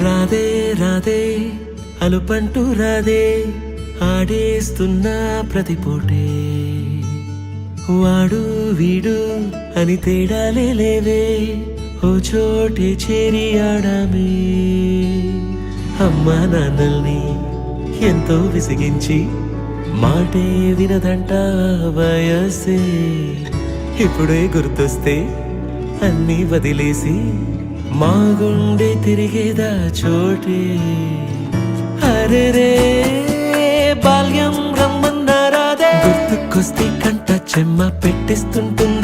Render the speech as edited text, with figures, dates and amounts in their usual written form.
రాధే రాధే అలుపంటూ రాధే ఆడేస్తున్నా ప్రతి పూటే వాడు వీడు అని తేడాలే లేవే ఓ చోటే చేరి ఆడామే అమ్మా నాన్నల్ని ఎంతో విసిగించి మాటే వినదంట వయసే ఇప్పుడే గుర్తొస్తే అన్నీ వదిలేసి మా గుండె తిరిగేదా చోటే అరెరే బాల్యం రమ్మన్నారాదే గుర్తుకొస్తే కంట చెమ్మ పెట్టిస్తుంటుంది